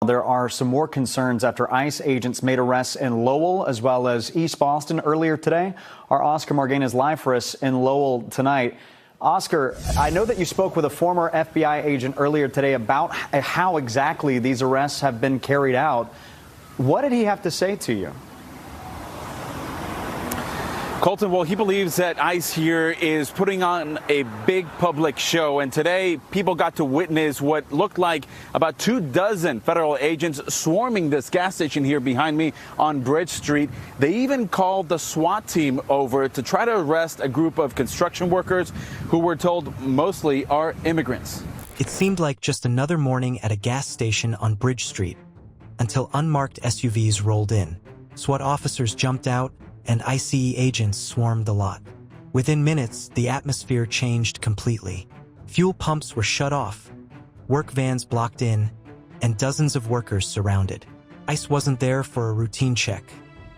There are some more concerns after ICE agents made arrests in Lowell as well as East Boston earlier today. Our Oscar Margain is live for us in Lowell tonight. Oscar, I know that you spoke with a former FBI agent earlier today about how exactly these arrests have been carried out. What did he have to say to you? Colton, well, he believes that ICE here is putting on a big public show. And today, people got to witness what looked like about 24 federal agents swarming this gas station here behind me on Bridge Street. They even called the SWAT team over to try to arrest a group of construction workers who were told mostly are immigrants. It seemed like just another morning at a gas station on Bridge Street until unmarked SUVs rolled in. SWAT officers jumped out and ICE agents swarmed the lot. Within minutes, the atmosphere changed completely. Fuel pumps were shut off, work vans blocked in, and dozens of workers surrounded. ICE wasn't there for a routine check.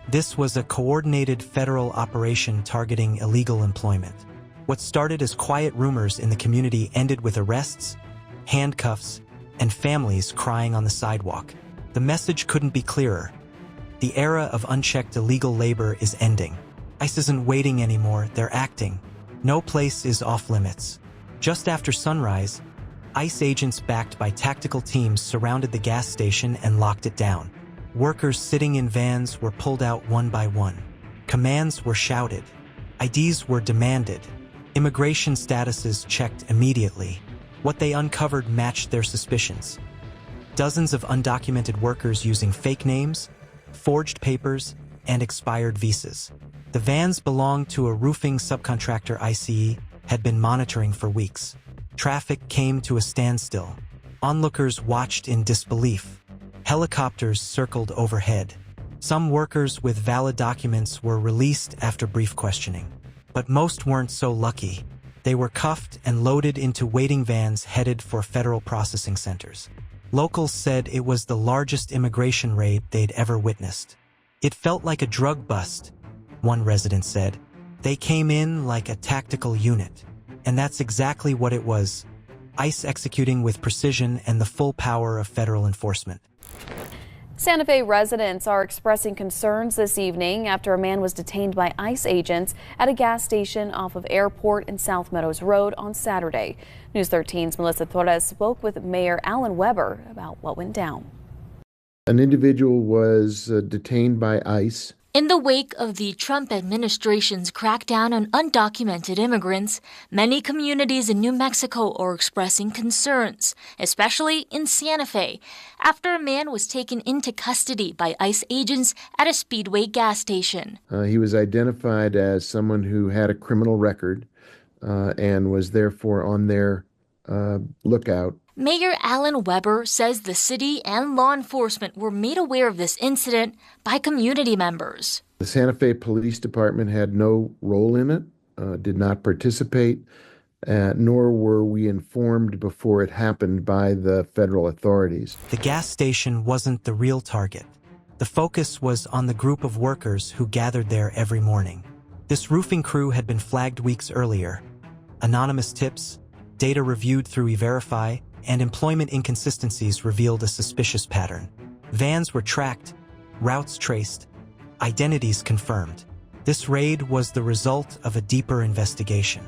This was a coordinated federal operation targeting illegal employment. What started as quiet rumors in the community ended with arrests, handcuffs, and families crying on the sidewalk. The message couldn't be clearer. The era of unchecked illegal labor is ending. ICE isn't waiting anymore, they're acting. No place is off limits. Just after sunrise, ICE agents backed by tactical teams surrounded the gas station and locked it down. Workers sitting in vans were pulled out one by one. Commands were shouted. IDs were demanded. Immigration statuses checked immediately. What they uncovered matched their suspicions. Dozens of undocumented workers using fake names, forged papers, and expired visas. The vans belonged to a roofing subcontractor ICE had been monitoring for weeks. Traffic came to a standstill. Onlookers watched in disbelief. Helicopters circled overhead. Some workers with valid documents were released after brief questioning. But most weren't so lucky. They were cuffed and loaded into waiting vans headed for federal processing centers. Locals said it was the largest immigration raid they'd ever witnessed. It felt like a drug bust, one resident said. They came in like a tactical unit. And that's exactly what it was. ICE executing with precision and the full power of federal enforcement. Santa Fe residents are expressing concerns this evening after a man was detained by ICE agents at a gas station off of Airport and South Meadows Road on Saturday. News 13's Melissa Torres spoke with Mayor Alan Weber about what went down. An individual was detained by ICE. In the wake of the Trump administration's crackdown on undocumented immigrants, many communities in New Mexico are expressing concerns, especially in Santa Fe, after a man was taken into custody by ICE agents at a Speedway gas station. He was identified as someone who had a criminal record and was therefore on their lookout. Mayor Alan Weber says the city and law enforcement were made aware of this incident by community members. The Santa Fe Police Department had no role in it, did not participate, nor were we informed before it happened by the federal authorities. The gas station wasn't the real target. The focus was on the group of workers who gathered there every morning. This roofing crew had been flagged weeks earlier. Anonymous tips, data reviewed through E-Verify, and employment inconsistencies revealed a suspicious pattern. Vans were tracked, routes traced, identities confirmed. This raid was the result of a deeper investigation.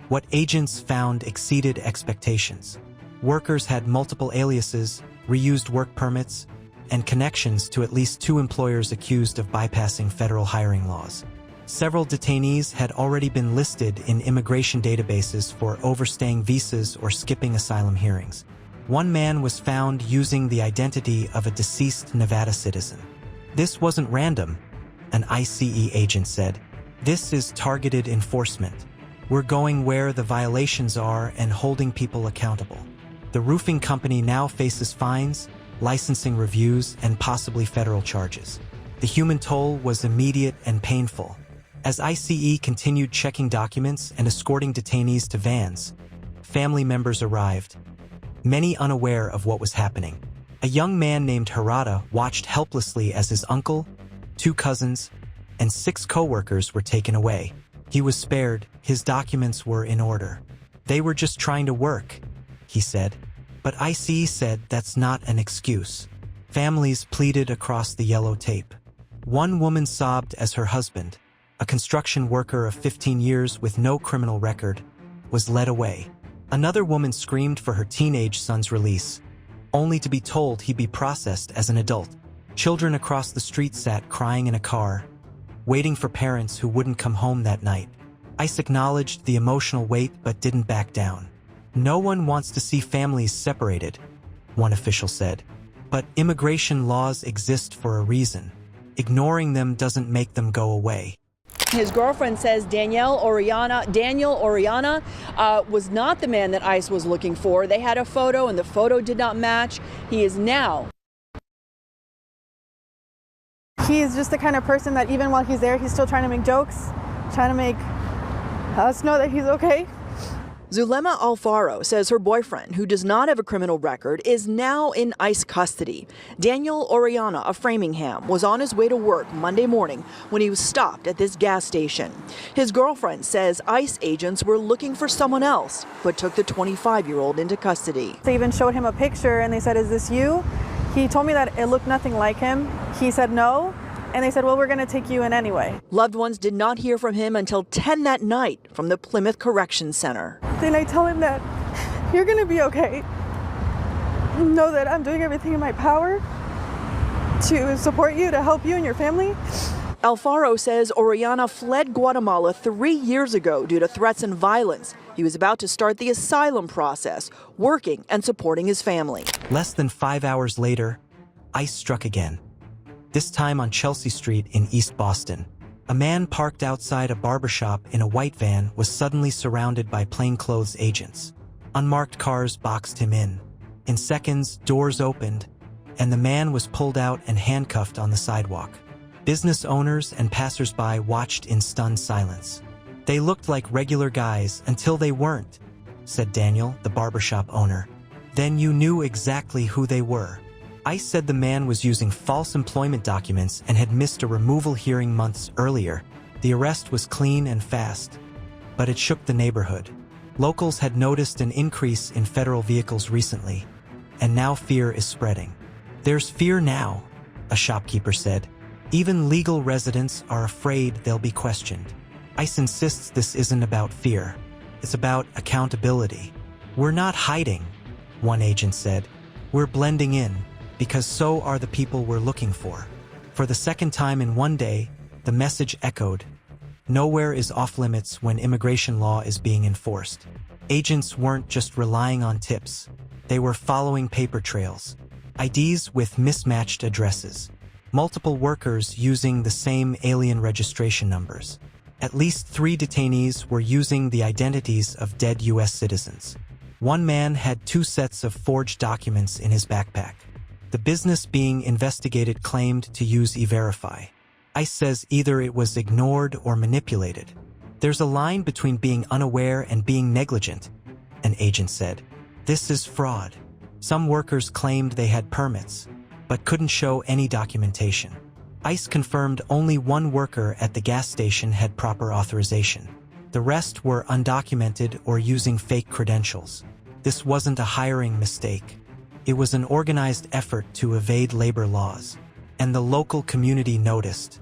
What agents found exceeded expectations. Workers had multiple aliases, reused work permits, and connections to at least 2 employers accused of bypassing federal hiring laws. Several detainees had already been listed in immigration databases for overstaying visas or skipping asylum hearings. One man was found using the identity of a deceased Nevada citizen. This wasn't random, an ICE agent said. This is targeted enforcement. We're going where the violations are and holding people accountable. The roofing company now faces fines, licensing reviews, and possibly federal charges. The human toll was immediate and painful. As ICE continued checking documents and escorting detainees to vans, family members arrived, many unaware of what was happening. A young man named Harada watched helplessly as his uncle, 2 cousins, and 6 co-workers were taken away. He was spared, his documents were in order. They were just trying to work, he said. But ICE said that's not an excuse. Families pleaded across the yellow tape. One woman sobbed as her husband, a construction worker of 15 years with no criminal record, was led away. Another woman screamed for her teenage son's release, only to be told he'd be processed as an adult. Children across the street sat crying in a car, waiting for parents who wouldn't come home that night. ICE acknowledged the emotional weight but didn't back down. No one wants to see families separated, one official said. But immigration laws exist for a reason. Ignoring them doesn't make them go away. His girlfriend says Daniel Oriana was not the man that ICE was looking for. They had a photo and the photo did not match. He is now. He is just the kind of person that even while he's there, he's still trying to make jokes, trying to make us know that he's okay. Zulema Alfaro says her boyfriend, who does not have a criminal record, is now in ICE custody. Daniel Oriana of Framingham was on his way to work Monday morning when he was stopped at this gas station. His girlfriend says ICE agents were looking for someone else, but took the 25-year-old into custody. They even showed him a picture and they said, "Is this you?" He told me that it looked nothing like him. He said no. And they said, "Well, we're going to take you in anyway." Loved ones did not hear from him until 10 that night from the Plymouth Corrections Center. Then I tell him that you're going to be okay. Know that I'm doing everything in my power to support you, to help you and your family. Alfaro says Oriana fled Guatemala 3 years ago due to threats and violence. He was about to start the asylum process, working and supporting his family. Less than 5 hours later, ICE struck again. This time on Chelsea Street in East Boston. A man parked outside a barbershop in a white van was suddenly surrounded by plainclothes agents. Unmarked cars boxed him in. In seconds, doors opened, and the man was pulled out and handcuffed on the sidewalk. Business owners and passersby watched in stunned silence. "They looked like regular guys until they weren't," said Daniel, the barbershop owner. "Then you knew exactly who they were." ICE said the man was using false employment documents and had missed a removal hearing months earlier. The arrest was clean and fast, but it shook the neighborhood. Locals had noticed an increase in federal vehicles recently, and now fear is spreading. "There's fear now," a shopkeeper said. "Even legal residents are afraid they'll be questioned." ICE insists this isn't about fear. It's about accountability. "We're not hiding," one agent said. "We're blending in, because so are the people we're looking for." For the second time in one day, the message echoed. Nowhere is off-limits when immigration law is being enforced. Agents weren't just relying on tips. They were following paper trails. IDs with mismatched addresses. Multiple workers using the same alien registration numbers. At least 3 detainees were using the identities of dead U.S. citizens. One man had 2 sets of forged documents in his backpack. The business being investigated claimed to use E-Verify. ICE says either it was ignored or manipulated. "There's a line between being unaware and being negligent," an agent said. "This is fraud." Some workers claimed they had permits, but couldn't show any documentation. ICE confirmed only 1 worker at the gas station had proper authorization. The rest were undocumented or using fake credentials. This wasn't a hiring mistake. It was an organized effort to evade labor laws. And the local community noticed.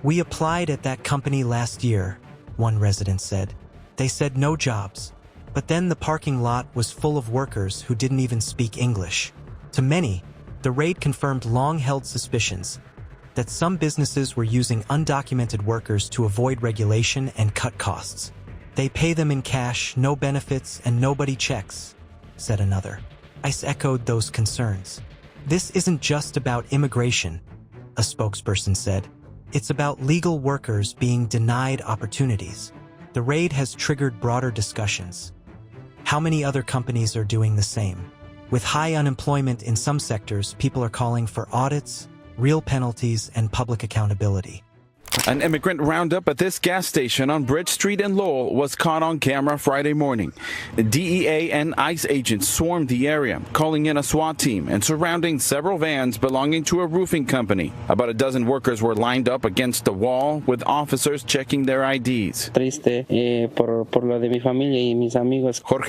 "We applied at that company last year," one resident said. "They said no jobs. But then the parking lot was full of workers who didn't even speak English." To many, the raid confirmed long-held suspicions that some businesses were using undocumented workers to avoid regulation and cut costs. "They pay them in cash, no benefits, and nobody checks," said another. ICE echoed those concerns. "This isn't just about immigration," a spokesperson said. "It's about legal workers being denied opportunities." The raid has triggered broader discussions. How many other companies are doing the same? With high unemployment in some sectors, people are calling for audits, real penalties, and public accountability. An immigrant roundup at this gas station on Bridge Street in Lowell was caught on camera Friday morning. DEA and ICE agents swarmed the area, calling in a SWAT team and surrounding several vans belonging to a roofing company. About a dozen workers were lined up against the wall with officers checking their IDs. Jorge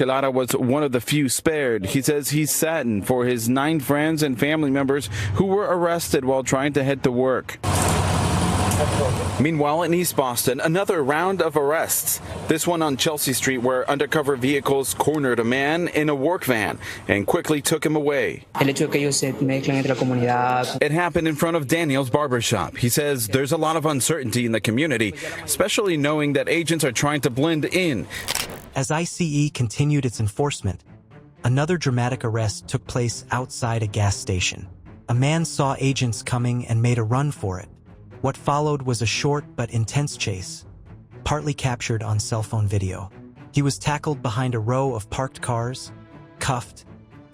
Lara was one of the few spared. He says he's saddened for his 9 friends and family members who were arrested while trying to head to work. Meanwhile, in East Boston, another round of arrests. This one on Chelsea Street, where undercover vehicles cornered a man in a work van and quickly took him away. It happened in front of Daniel's barbershop. He says there's a lot of uncertainty in the community, especially knowing that agents are trying to blend in. As ICE continued its enforcement, another dramatic arrest took place outside a gas station. A man saw agents coming and made a run for it. What followed was a short but intense chase, partly captured on cell phone video. He was tackled behind a row of parked cars, cuffed,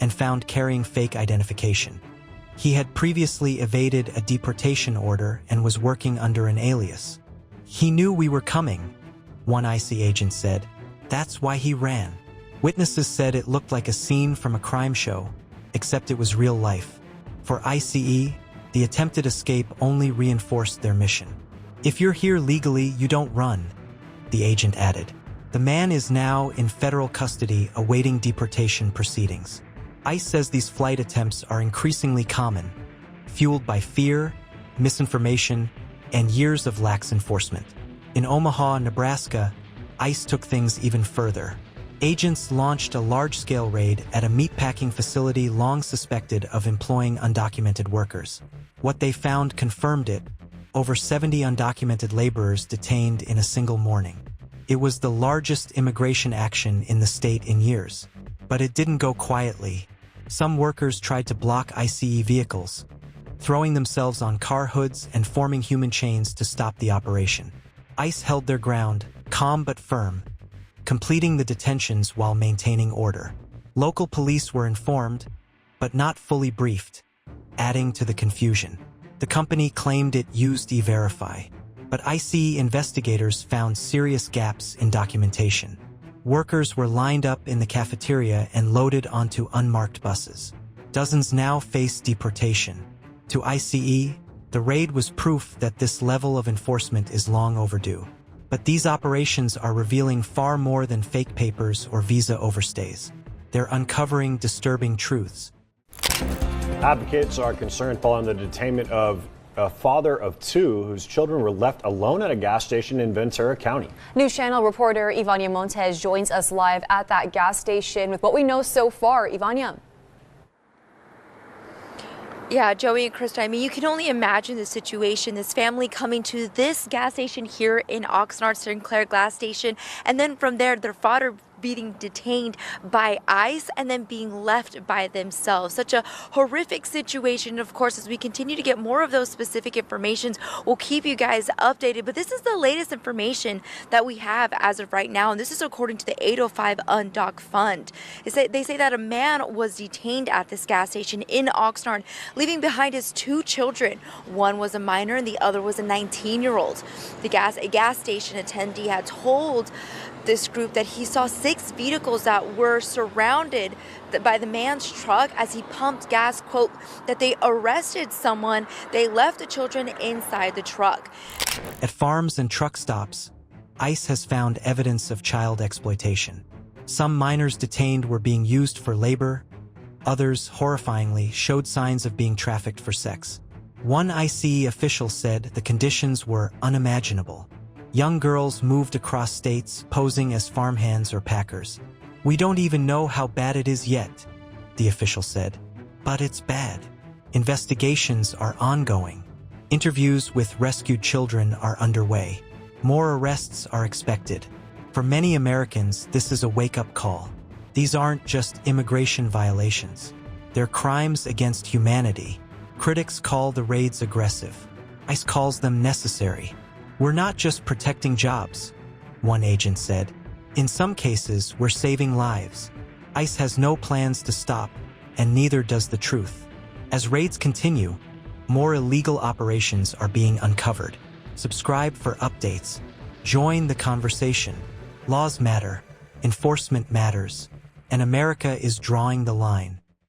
and found carrying fake identification. He had previously evaded a deportation order and was working under an alias. "He knew we were coming," one ICE agent said. "That's why he ran." Witnesses said it looked like a scene from a crime show, except it was real life. For ICE, the attempted escape only reinforced their mission. "If you're here legally, you don't run," the agent added. The man is now in federal custody awaiting deportation proceedings. ICE says these flight attempts are increasingly common, fueled by fear, misinformation, and years of lax enforcement. In Omaha, Nebraska, ICE took things even further. Agents launched a large-scale raid at a meatpacking facility long suspected of employing undocumented workers. What they found confirmed it: over 70 undocumented laborers detained in a single morning. It was the largest immigration action in the state in years. But it didn't go quietly. Some workers tried to block ICE vehicles, throwing themselves on car hoods and forming human chains to stop the operation. ICE held their ground, calm but firm, completing the detentions while maintaining order. Local police were informed, but not fully briefed, adding to the confusion. The company claimed it used E-Verify, but ICE investigators found serious gaps in documentation. Workers were lined up in the cafeteria and loaded onto unmarked buses. Dozens now face deportation. To ICE, the raid was proof that this level of enforcement is long overdue. But these operations are revealing far more than fake papers or visa overstays. They're uncovering disturbing truths. Advocates are concerned following the detainment of a father of 2 whose children were left alone at a gas station in Ventura County. News Channel reporter Ivania Montes joins us live at that gas station with what we know so far. Ivania. Yeah, Joey and Krista, I mean, you can only imagine the situation. This family coming to this gas station here in Oxnard, Sinclair gas station, and then from there, their father being detained by ICE and then being left by themselves. Such a horrific situation. Of course, as we continue to get more of those specific informations, we'll keep you guys updated. But this is the latest information that we have as of right now, and this is according to the 805 Undock Fund. They say that a man was detained at this gas station in Oxnard, leaving behind his 2 children. One was a minor and the other was a 19-year-old. A gas station attendee had told this group that he saw 6 vehicles that were surrounded by the man's truck as he pumped gas, quote, that they arrested someone. They left the children inside the truck. At farms and truck stops, ICE has found evidence of child exploitation. Some minors detained were being used for labor. Others, horrifyingly, showed signs of being trafficked for sex. One ICE official said the conditions were unimaginable. Young girls moved across states, posing as farmhands or packers. "We don't even know how bad it is yet," the official said. "But it's bad." Investigations are ongoing. Interviews with rescued children are underway. More arrests are expected. For many Americans, this is a wake-up call. These aren't just immigration violations. They're crimes against humanity. Critics call the raids aggressive. ICE calls them necessary. "We're not just protecting jobs," one agent said. "In some cases, we're saving lives." ICE has no plans to stop, and neither does the truth. As raids continue, more illegal operations are being uncovered. Subscribe for updates. Join the conversation. Laws matter. Enforcement matters. And America is drawing the line.